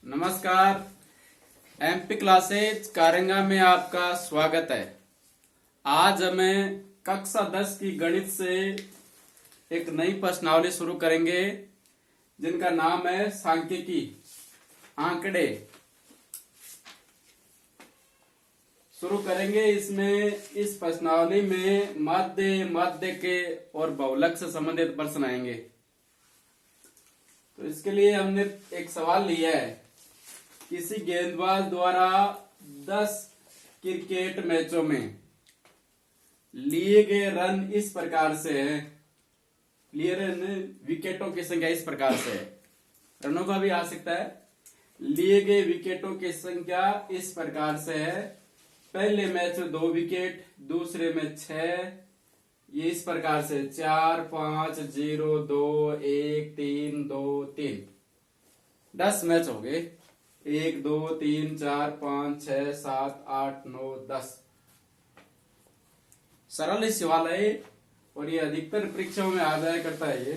नमस्कार। MP classes Karanga में आपका स्वागत है। आज हमें कक्षा 10 की गणित से एक नई प्रश्नावली शुरू करेंगे जिनका नाम है सांख्यिकी आंकड़े। शुरू करेंगे। इसमें इस प्रश्नावली में माध्य के और बहुलक से संबंधित प्रश्न आएंगे। तो इसके लिए हमने एक सवाल लिया है। किसी गेंदबाज द्वारा 10 क्रिकेट मैचों में लिए गए रन इस प्रकार से है। लिए रन विकेटों की संख्या इस प्रकार से है। रनों का भी आ सकता है। लिए गए विकेटों की संख्या इस प्रकार से है। पहले मैच में 2 विकेट, दूसरे में 6, ये इस प्रकार से 4, 5, 0, 2, 1, 3, 2, 3। 10 मैच हो गए। 1, 2, 3, 4, 5, 6, 7, 8, 9, 10। सरल ही सवाल है और ये अधिकतर परीक्षाओं में आ जाया करता है। ये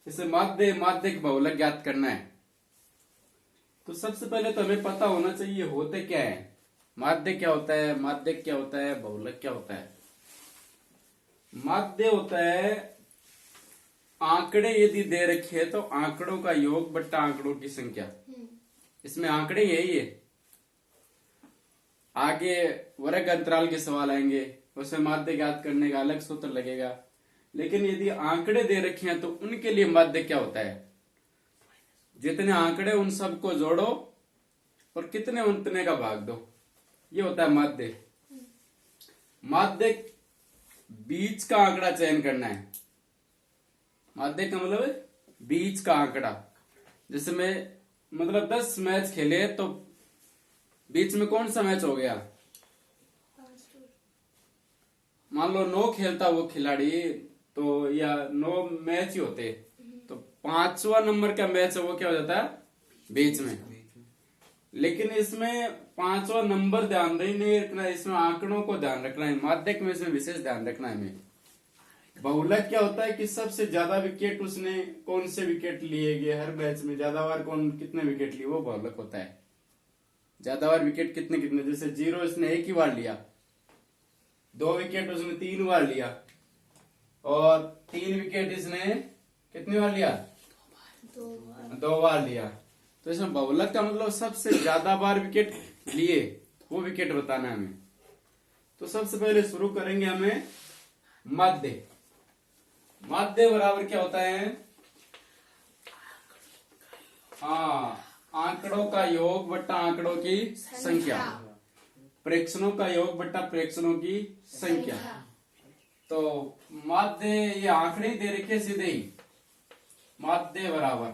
इसे माध्य के बहुलक ज्ञात करना है। तो सबसे पहले तो हमें पता होना चाहिए होते क्या है। माध्य क्या होता है, माध्य क्या होता है, बहुलक क्या होता है। माध्य होता है आंकड़े यदि दे रखे है तो आंकड़ों का योग बट्टा आंकड़ों की संख्या। इसमें आंकड़े यही है। आगे वर्ग अंतराल के सवाल आएंगे, उसमें माध्य ज्ञात करने का अलग सूत्र लगेगा। लेकिन यदि आंकड़े दे रखे हैं तो उनके लिए माध्य क्या होता है। जितने आंकड़े उन सबको जोड़ो और कितने उतने का भाग दो, ये होता है माध्य। माध्य बीच का आंकड़ा चयन करना है। माध्य का मतलब बीच का आंकड़ा। जैसे मैं 10 मैच खेले तो बीच में कौन सा मैच हो गया। मान लो 9 खेलता वो खिलाड़ी तो या 9 मैच ही होते तो 5वां नंबर का मैच है वो क्या हो जाता है बीच में। लेकिन इसमें 5वां नंबर ध्यान नहीं रखना, इसमें आंकड़ों को ध्यान रखना है। माध्यक में इसमें विशेष ध्यान रखना है हमें। बहुलक क्या होता है कि सबसे ज्यादा विकेट उसने कौन से विकेट लिए गए हर मैच में, ज्यादा बार कौन कितने विकेट लिए, वो बहुलक होता है। ज्यादा बार विकेट कितने कितने, जैसे 0 इसने 1 ही बार लिया, 2 विकेट उसने 3 बार लिया और 3 विकेट इसने कितनी बार लिया, 2 बार लिया। तो इसमें बहुलक का मतलब सबसे ज्यादा बार विकेट लिए वो विकेट बताना है हमें। तो सबसे पहले शुरू करेंगे हमें माध्य। माध्य बराबर क्या होता है, आंकड़ों का योग बट्टा आंकड़ों की संख्या। प्रेक्षणों का योग बट्टा प्रेक्षणों की संख्या। तो माध्य ये आंकड़े दे रखे सीधे ही। माध्य बराबर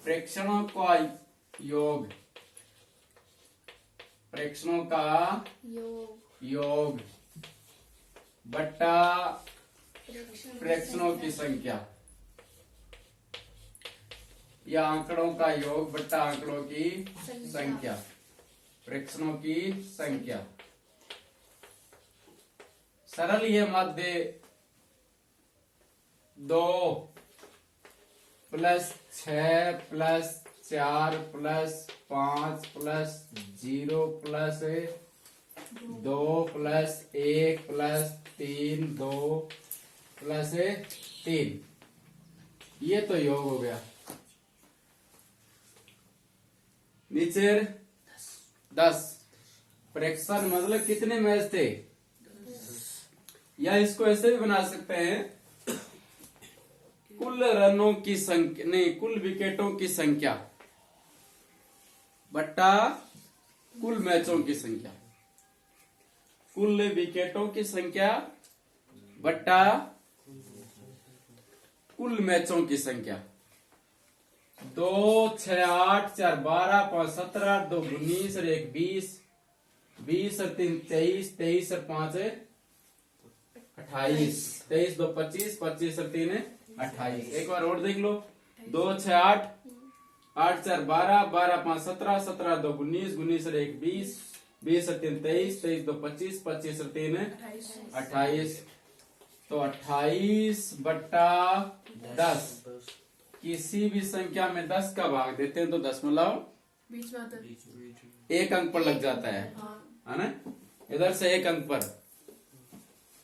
प्रेक्षणों का योग, प्रेक्षणों का योग बट्टा प्रेक्षणों की संख्या, या आंकड़ों का योग बट्टा आंकड़ों की संख्या, प्रेक्षणों की संख्या। सरल ये माध्य 2 + 6 + 4 + 5 + 0 + 2 + 1 + 3 2 + 3, ये तो योग हो गया। नीचे 10 प्रेक्षण मतलब कितने मैच थे, या इसको ऐसे भी बना सकते हैं कुल रनों की संख्या, नहीं कुल विकेटों की संख्या बट्टा कुल मैचों की संख्या। कुल विकेटों की संख्या बट्टा कुल मैचों की संख्या। 2, 6, 8, 4, 12, 5, 17, 2, 19 और 1, 20, 20 और 3, 23, 23 और 5, 28, 23, 2, 25, 25 और 3, 28। एक बार और देख लो। 2, 6, 8, 8, 4, 12, 12, 5, 17, 17, 2, 19, 19 और 1, 20, 20 और 3, 23, 23, 2, 25, 25 और 3, 28। तो 28 बट्टा 10 किसी भी संख्या में 10 का भाग देते हैं तो दशमलव बीच में आता है। एक अंक पर लग जाता है हाँ। ना, इधर से एक अंक पर,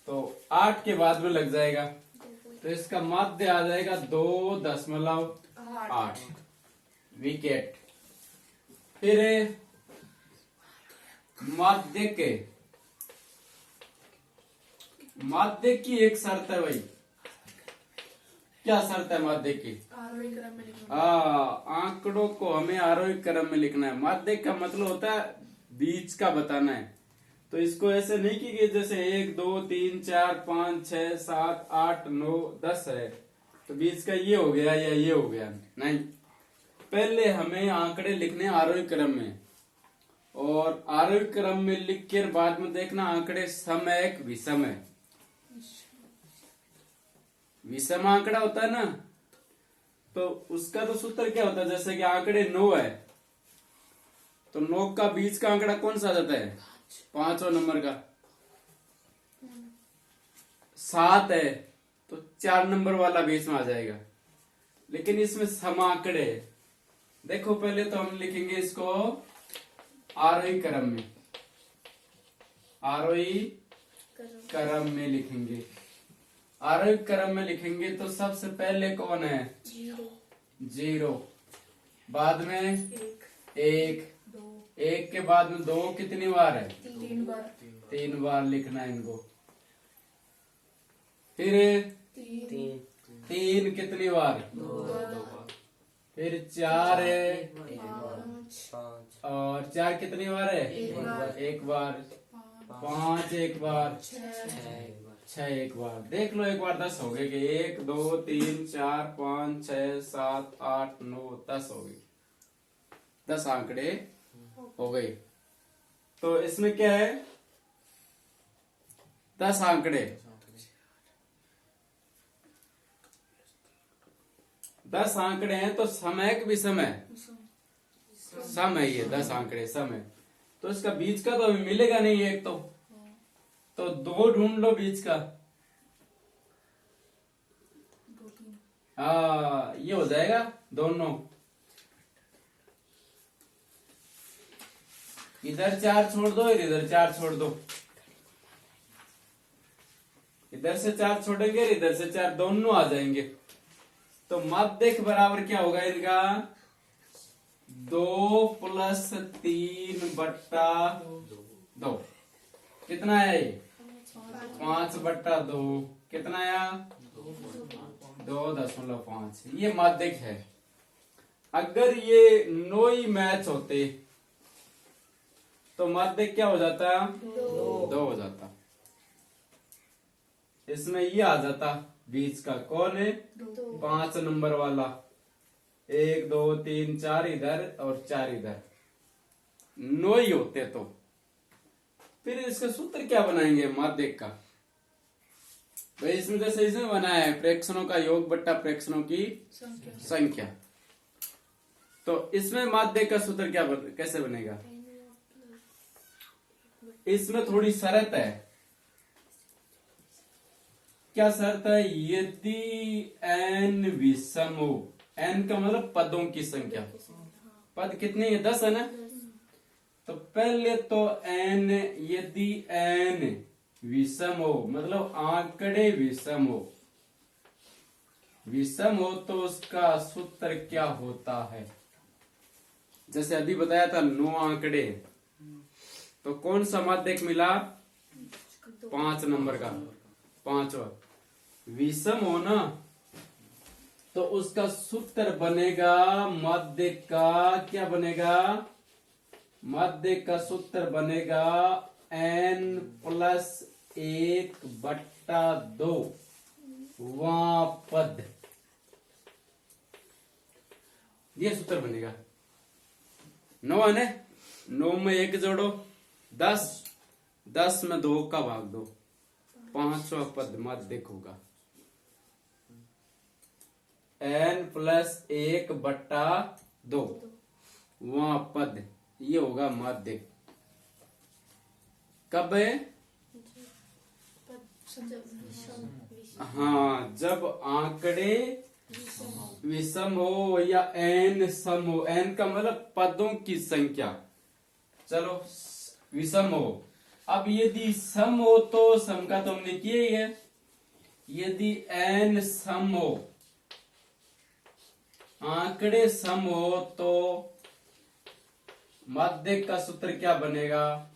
तो 8 के बाद में लग जाएगा, तो इसका माध्य आ जाएगा 2.8 विकेट। फिर माध्य की एक शर्त है भाई, क्या शर्त है माध्य की? आरोही क्रम में लिखना। आंकड़ों को हमें आरोही क्रम में लिखना है। माध्य का मतलब होता है बीच का बताना है, तो इसको ऐसे नहीं कि जैसे 1 2 3 4 5 6 7 8 9 10 है तो बीच का ये हो गया या ये हो गया, नहीं, पहले हमें आंकड़े लिखने आरोही क्रम में, और आरोही क्रम में लिख कर बाद में देखना आंकड़े सम है कि विषम है। विषम आंकड़ा होता है ना, तो उसका तो सूत्र क्या होता है, जैसे कि आंकड़े 9 है तो 9 का बीच का आंकड़ा कौन सा आ जाता है? 5वां नंबर का। 7 है तो 4 नंबर वाला बीच में आ जाएगा। लेकिन इसमें सम आंकड़े, देखो पहले तो हम लिखेंगे इसको आरोही क्रम में, आरोही क्रम में लिखेंगे। आरोही क्रम में लिखेंगे तो सबसे पहले कौन है? 0, बाद में 1, 1 के बाद में 2 कितनी बार है? 3 बार लिखना है इनको। फिर 3 कितनी बार? 2 बार। फिर 4 है, और 4 कितनी बार है? 1 बार। 5 1 बार, 6 1 बार। देख लो एक बार 10 हो गए कि 1 2 3 4 5 6 7 8 9 10 हो गई, 10 आंकड़े हो गए। तो इसमें क्या है? 10 आंकड़े, 10 आंकड़े हैं तो समय भी समय सम है, ये 10 आंकड़े सम है, तो इसका बीच का तो अभी मिलेगा नहीं एक, तो 2 ढूंढ लो बीच का। ये हो जाएगा दोनों। इधर 4 छोड़ दो, इधर 4 छोड़ दो, इधर से 4 छोड़ेंगे, इधर से 4, दोनों आ जाएंगे। तो माध्य बराबर क्या होगा इनका? 2 + 3/2। कितना है ये? 5/2। कितना आया? 2.5। ये माध्यक है। अगर ये 9 ही मैच होते तो माध्यक क्या हो जाता? 2 हो जाता। इसमें ये आ जाता बीच का, कौन है? 5 नंबर वाला। 1 2 3 4 इधर और 4 इधर, 9 ही होते तो फिर इसका सूत्र क्या बनाएंगे माध्यक का? भाई इसमें जैसे इसमें बनाया है प्रेक्षणों का योग बट्टा प्रेक्षणों की संख्या, तो इसमें माध्यक का सूत्र क्या कैसे बनेगा? इसमें थोड़ी शर्त है। क्या शर्त है? यदि n विषम हो, n का मतलब पदों की संख्या, पद कितने है? 10 है ना, तो पहले तो n, यदि n विषम हो मतलब आंकड़े विषम हो, विषम हो तो उसका सूत्र क्या होता है? जैसे अभी बताया था 9 आंकड़े, तो कौन सा माध्यक मिला? 5 नंबर का, 5वां। विषम हो ना, तो उसका सूत्र बनेगा माध्य का, क्या बनेगा? माध्य का सूत्र बनेगा n + 1/2 वां पद, ये सूत्र बनेगा। 9 है ना, 9 में 1 जोड़ो 10, 10 में 2 का भाग दो, 5वां पद माध्यक होगा। n + 1/2 वहां पद, ये होगा माध्यक। कब है? हाँ, जब आंकड़े विषम हो या n सम हो, n का मतलब पदों की संख्या। चलो विषम हो। अब यदि सम हो तो सम का तो हमने किया ही है। यदि n सम हो, आंकड़े सम हो, तो माध्य का सूत्र क्या बनेगा?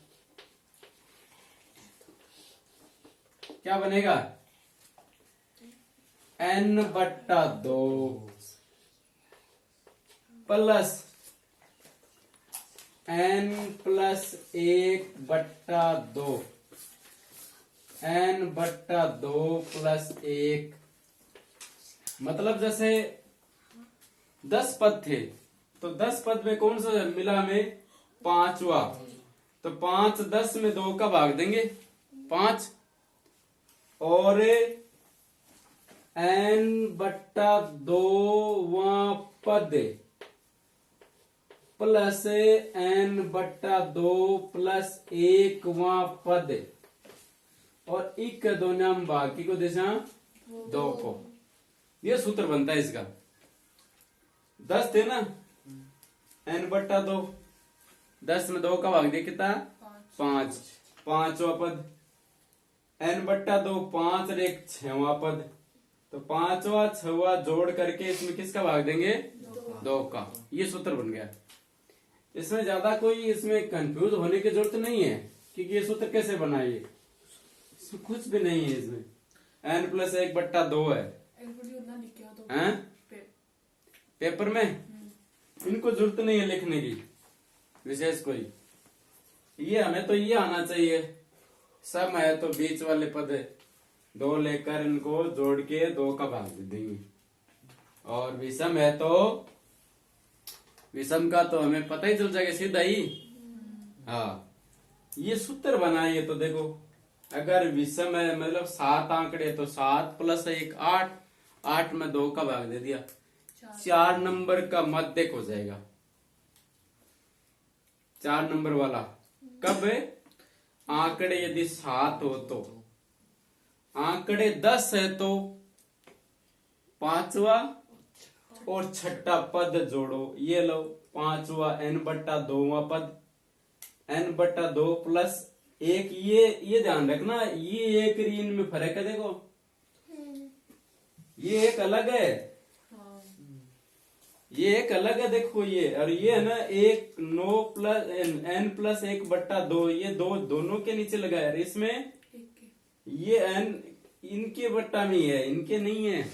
क्या बनेगा? n/2 plus n+1/2, n/2 plus 1। मतलब जैसे 10 पद थे, तो 10 पद में कौन सा मिला हमें? 5वां। तो 5 10 में 2 का भाग देंगे 5, और n/2वां पद प्लस n/2 प्लस 1वां पद, और एक के दो नाम बाकी को दिशा 2 को। ये सूत्र बनता है इसका। 10 थे ना, n/2, 10 में 2 का भाग दिया कितना? 5, 5वां पद, n/2 5 और 1 6वां पद। तो 5वां 6वां जोड़ करके इसमें किसका भाग देंगे? 2 का। ये सूत्र बन गया। इसमें ज्यादा कोई इसमें कंफ्यूज होने की जरूरत नहीं है, क्योंकि ये सूत्र कैसे बना? ये इसमें कुछ भी नहीं है। इसमें n+1/2 है। हैं? पेपर में इनको जरूरत नहीं है लिखने की विशेष कोई। ये हमें तो ये आना चाहिए। सम है तो बीच वाले पद 2 लेकर इनको जोड़ के 2 का भाग दे देंगे, और विषम है तो विषम का तो हमें पता ही चल जाएगा सीधा ही। हाँ, ये सूत्र बनाइए तो देखो, अगर विषम है मतलब 7 आंकड़े, तो 7 + 1 8, 8 में 2 का भाग दे दिया, 4 नंबर का मध्यक हो जाएगा। 4 नंबर वाला कब है? आंकड़े यदि 7 हो तो। आंकड़े 10 है तो 5वां और 6ठा पद जोड़ो। ये लो 5वां n/2वां पद, n/2 प्लस 1। ये ध्यान रखना, ये एक इन में फर्क है। देखो ये एक अलग है, ये एक अलग है। देखो ये, और ये है ना 1 9 प्लस n+1/2, ये दोनों के नीचे लगा है। इसमें ये n इनके बट्टा में है, इनके नहीं है।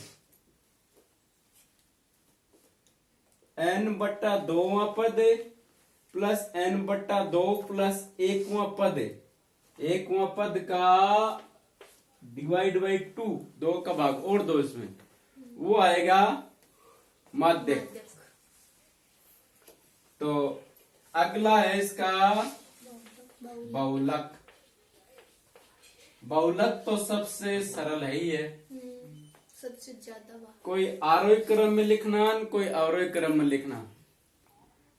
n/2वां पद प्लस n/2 प्लस 1वां पद, 1वां पद का डिवाइड बाई 2, 2 का भाग और 2 इसमें, वो आएगा माध्यक। तो अगला है इसका बहुलक। बहुलक तो सबसे सरल है ही है। सबसे ज्यादा बार कोई आरोही क्रम में लिखना, कोई अवरोही क्रम में लिखना।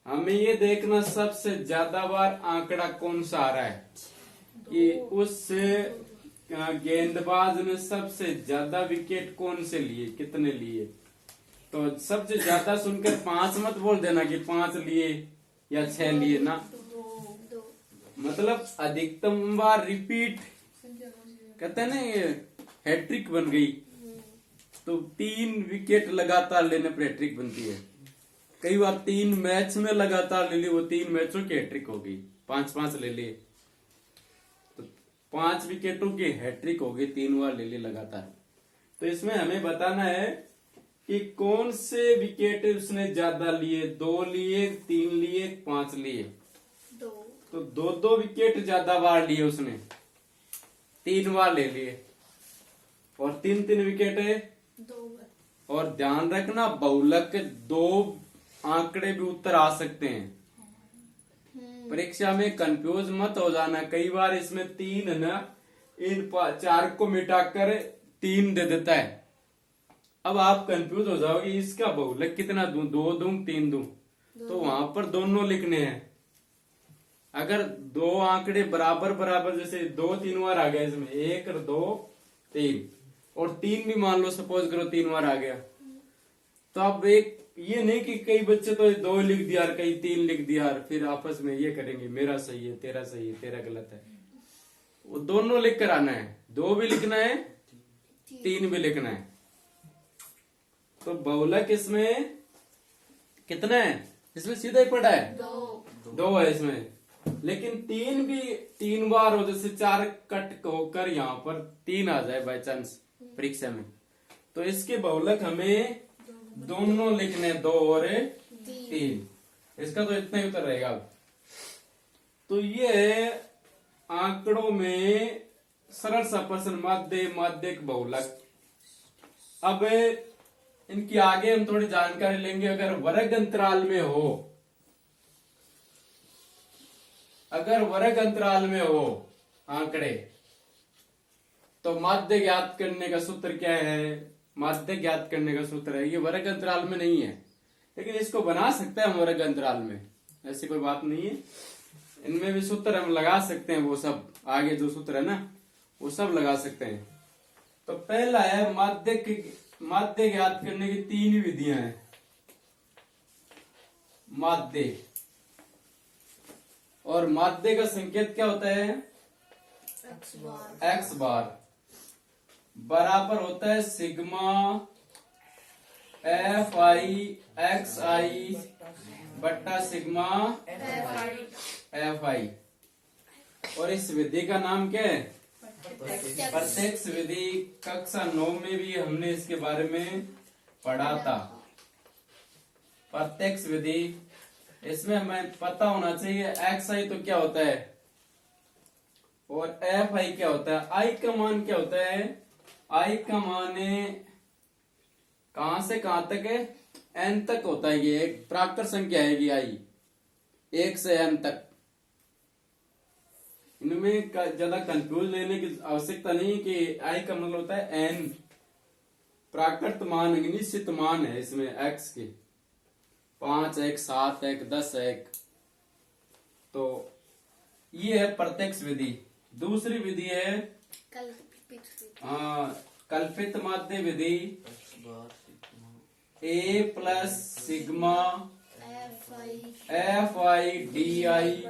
हमें ये देखना सबसे ज्यादा बार आंकड़ा कौन सा आ रहा है, कि उस गेंदबाज ने सबसे ज्यादा विकेट कौन से लिए, कितने लिए। तो सबसे ज्यादा सुनकर 5 मत बोल देना कि 5 लिए या 6 लिए ना, दो मतलब अधिकतम बार रिपीट कहते हैं ना, ये हैट्रिक बन गई। तो 3 विकेट लगातार लेने पर हैट्रिक बनती है। कई बार 3 मैच में लगातार ले ली, वो 3 मैचों की हैट्रिक हो गई, 5-5 ले लिए, तो 5 विकेटों की हैट्रिक हो गई, 3 बार ले ली लगातार। तो इसमें हमें बताना है कि कौन से विकेट उसने ज्यादा लिए, 2 लिए, 3 लिए, 5 लिए। दो तो 2 विकेट ज्यादा बार लिए उसने, 3 बार ले लिए, और 3 विकेट है। दो बार और ध्यान रखना, बहुलक के 2 आंकड़े भी उत्तर आ सकते हैं। परीक्षा में कंफ्यूज मत हो जाना। कई बार इसमें 3 है ना, इन 4 को मिटाकर 3 दे देता है। अब आप कंफ्यूज हो जाओगे, इसका बहुलक कितना दूं, 2 दूं 3 दूं, तो वहां पर दोनों लिखने हैं। अगर 2 आंकड़े बराबर बराबर, जैसे 2 3 बार आ गया इसमें, 1 और 2 3, और 3 भी मान लो सपोज करो 3 बार आ गया, तो अब एक ये नहीं कि कई बच्चे तो 2 लिख दिया और कई 3 लिख दिया और फिर आपस में ये करेंगे मेरा सही है तेरा गलत है। वो दोनों लिख कर आना है, 2 भी लिखना है 3 भी लिखना है। तो बहुलक इसमें कितना है? इसमें सीधा ही पड़ा है 2 है इसमें, लेकिन 3 भी 3 बार हो, जैसे 4 कट होकर यहाँ पर 3 आ जाए बाय चांस परीक्षा में, तो इसके बहुलक हमें दोनों लिखने 2 और 3। इसका तो इतना ही उत्तर रहेगा। तो ये आंकड़ों में सरल सा प्रश्न माध्यक बहुलक। अब इनकी आगे हम थोड़ी जानकारी लेंगे। अगर वर्ग अंतराल में हो, आंकड़े, तो माध्य ज्ञात करने का सूत्र क्या है? माध्य ज्ञात करने का सूत्र है, ये वर्ग अंतराल में नहीं है, लेकिन इसको बना सकते हैं हम वर्ग अंतराल में, ऐसी कोई बात नहीं है। इनमें भी सूत्र हम लगा सकते हैं, वो सब आगे जो सूत्र है ना वो सब लगा सकते हैं। तो पहला है माध्य ज्ञात करने की 3 विधियां हैं। माध्य, और माध्य का संकेत क्या होता है? एक्स बार बराबर होता है सिग्मा एफ आई एक्स आई बट्टा सिग्मा एफ आई। और इस विधि का नाम क्या है? प्रत्यक्ष विधि। कक्षा 9 में भी हमने इसके बारे में पढ़ा था, प्रत्यक्ष विधि। इसमें हमें पता होना चाहिए एक्स आई तो क्या होता है और एफ आई क्या होता है। आई का मान क्या होता है? आई का मान कहां से कहां तक है? एन तक होता है। ये एक प्राकृत संख्या है आई, 1 से एन तक। इनमें ज्यादा कंफ्यूज लेने की आवश्यकता नहीं कि आई का मतलब होता है एन, प्राकृत मान, निश्चित मान है इसमें एक्स के, 5 1 7 1 10 1। तो ये है प्रत्यक्ष विधि। दूसरी विधि है कल्पित माध्य विधि। A plus sigma F I D I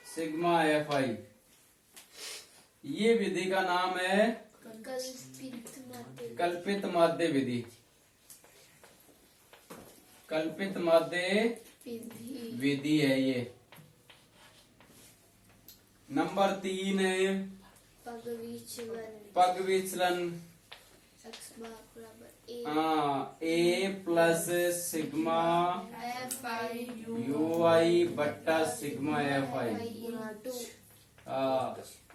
sigma F I, ये विधि का नाम है कल्पित माध्य विधि। कल्पित माध्य विधि है ये। नंबर 3 है पग विचलन। ए प्लस सिग्मा यू आई बट्टा सिग्मा एफ आई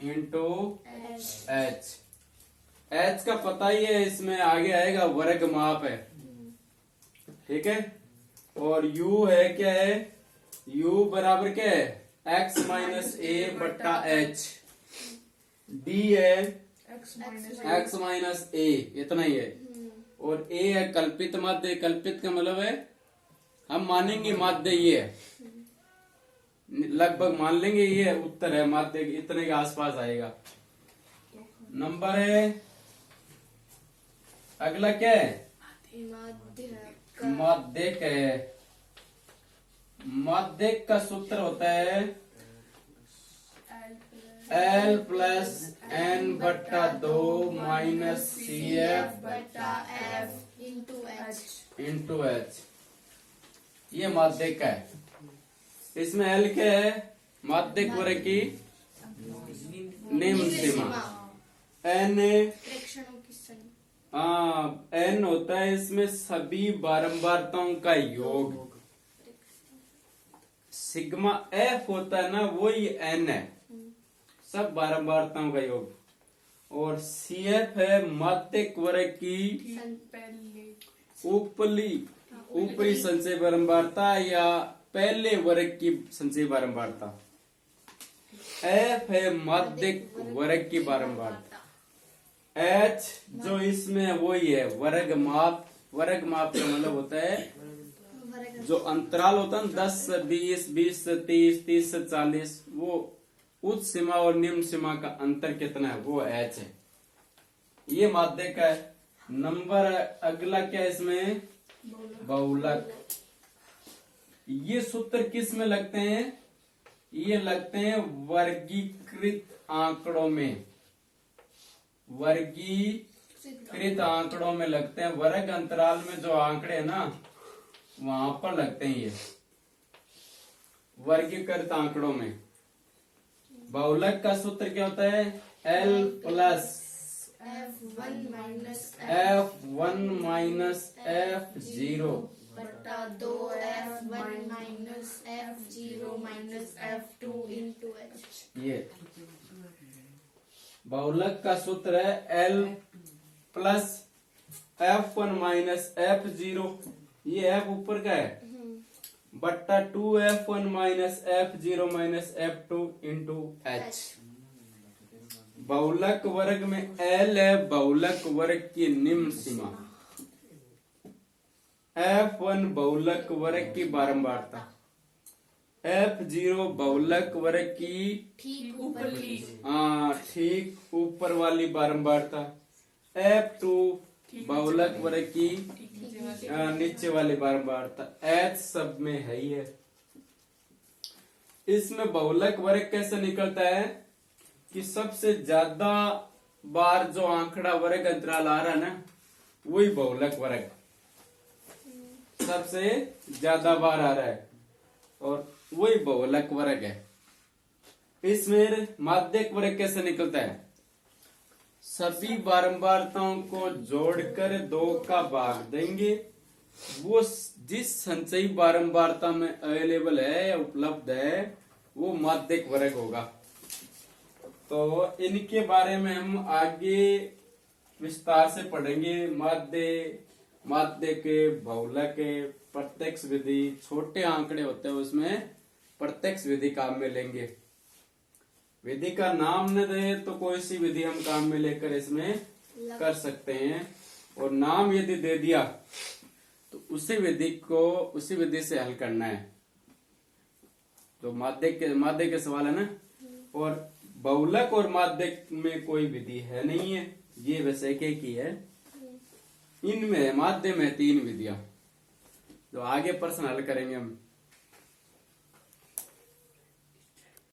इंटू एच। एच का पता ही है, इसमें आगे आएगा वर्ग माप है, ठीक है। और यू है क्या है? यू बराबर क्या है? एक्स माइनस ए बट्टा एच। डी है एक्स माइनस ए, इतना ही है। और ए है कल्पित माध्य। कल्पित का मतलब है हम मानेंगे माध्य ये है, लगभग मान लेंगे ये उत्तर है, माध्य इतने के आसपास आएगा। नंबर है अगला क्या है? माध्यक है। माध्यक का सूत्र होता है L प्लस एन बट्टा 2 माइनस सी एफ बट्टा एफ इंटू एच। ये माध्यक का है। इसमें L क्या है? माध्यक वर्ग की निम्न सीमा। N N होता है इसमें सभी बारंबारताओं का योग। सिग्मा F होता है ना, वही N है, सब बारंबारताओं का योग। और CF है माध्यक वर्ग की ऊपरी संचय बारंबारता या पहले वर्ग की संचय बारंबारता। F है माध्यक वर्ग की बारंबारता। H जो इसमें वही है वर्ग माप। वर्ग माप का मतलब होता है जो अंतराल होता है 10 से 20, 20 से 30, 30 से 40, वो उच्च सीमा और निम्न सीमा का अंतर कितना है, वो H है। ये माध्यक है। नंबर अगला क्या है इसमें, बहुलक। ये सूत्र किस में लगते हैं, ये लगते हैं वर्गीकृत आंकड़ों में, वर्गीकृत आंकड़ों में लगते हैं। वर्ग अंतराल में जो आंकड़े हैं ना वहां पर लगते हैं ये वर्गीकृत आंकड़ों में। बहुलक का सूत्र क्या होता है, L plus F1 minus F1 minus F0 बटा 2F1 minus F0 minus F2 into H। ये बहुलक का सूत्र है L plus F1 minus F0, ये F ऊपर का है, बट्टा 2F1 minus F0 minus F2 into H। बहुलक वर्ग में L है बहुलक वर्ग की निम्न सीमा। F1 बहुलक वर्ग की बारंबारता, F0 बहुलक वर्ग की ठीक ऊपर की ठीक ऊपर वाली बारंबारता, F2 बहुलक वर्ग की नीचे वाली बारंबारता। H सब में है ही है। इसमें बहुलक वर्ग कैसे निकलता है कि सबसे ज्यादा बार जो आंकड़ा वर्ग अंतराल आ रहा है ना वही बहुलक वर्ग सबसे ज्यादा बार आ रहा है और वही बहुलक वर्ग है। इसमें माध्यक वर्ग कैसे निकलता है, सभी बारंबारताओं को जोड़कर 2 का भाग देंगे, वो जिस संचयी बारंबारता में अवेलेबल है या उपलब्ध है वो माध्यक वर्ग होगा। तो इनके बारे में हम आगे विस्तार से पढ़ेंगे। माध्य के बहुलक के प्रत्यक्ष विधि, छोटे आंकड़े होते हैं उसमें प्रत्यक्ष विधि काम में लेंगे। विधि का नाम न दे तो कोई सी विधि हम काम में लेकर इसमें कर सकते हैं, और नाम यदि दे दिया तो उसी विधि से हल करना है। तो माध्य के सवाल है ना, और बहुलक और माध्यक में कोई विधि है नहीं है, ये वैसे एक ही है। इनमें माध्य में 3 विधियां जो आगे प्रश्न हल करेंगे हम।